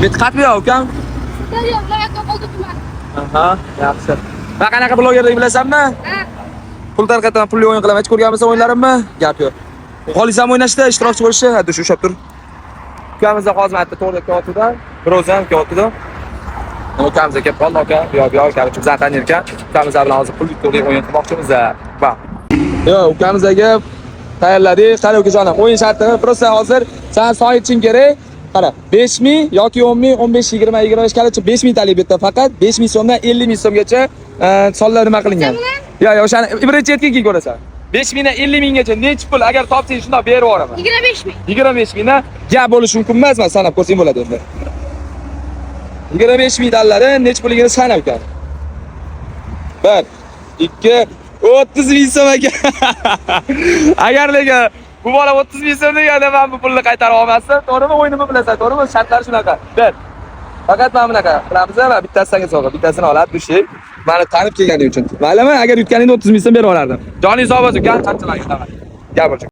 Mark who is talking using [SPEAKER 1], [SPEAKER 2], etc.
[SPEAKER 1] Bitta qatmi ukam?
[SPEAKER 2] Yo'q, loyiqa qoldirman.
[SPEAKER 1] Aha, yaxshi. Va qanaqa blogerlik bilasanmi?
[SPEAKER 2] Ha.
[SPEAKER 1] Pul tarqatdan pulli o'yin qilaman. Hech ko'rganmisan o'yinlarimni? Gap yo'q. Xohlaysanmi o'ynashda ishtirokchi bo'lishni? Hadi shu ushab tur. Ukamizda hozir bitta to'rda kotida, birozdan kotida. Ukamizga kelib qoldi aka. Yo'q, korоче, bizdan tanir ekan. Ukamiz bilan hozir pulli to'rda o'yin qilmoqchimiz. Va. Yo'q, ukamizga tayyorladik. Qani ukajonim, o'yin shartini prosta hozir sen soyitching kerak. Qara, 5000 yoki 10000, 15, 20, 25 kalacha 5000 talik bitta. Faqat 5000 so'mdan 50000 so'mgacha sonlar nima qilingan. Yo'q, o'shani birinchi etkinga ko'rasan. 5000 dan 50000 gacha nechi pul agar topsang shundoq berib yuboraman.
[SPEAKER 2] 25000.
[SPEAKER 1] 25000 dan gap bo'lishi mumkin emas, men sanab ko'rsang bo'ladi endi. 25000 dollari nechi puligini sanab ekan. 1 2 30000 so'm ekan. Agar lekin bu bola 30000 so'm deganda men bu pulni qaytarib olmasam, to'g'rimi? O'yinimni bilasan, to'g'rimi? Shartlari shunaqa. 1 faqat mana bunaqa qilamiz va bittasiga sovg'a, bittasini olib tushib, meni tanib kelganing uchun. Maylimi? Agar yutganingda 30000 so'm berib olardim. Joningiz sog' bo'lsin, qanchalar yutaman. Gap bo'lsin.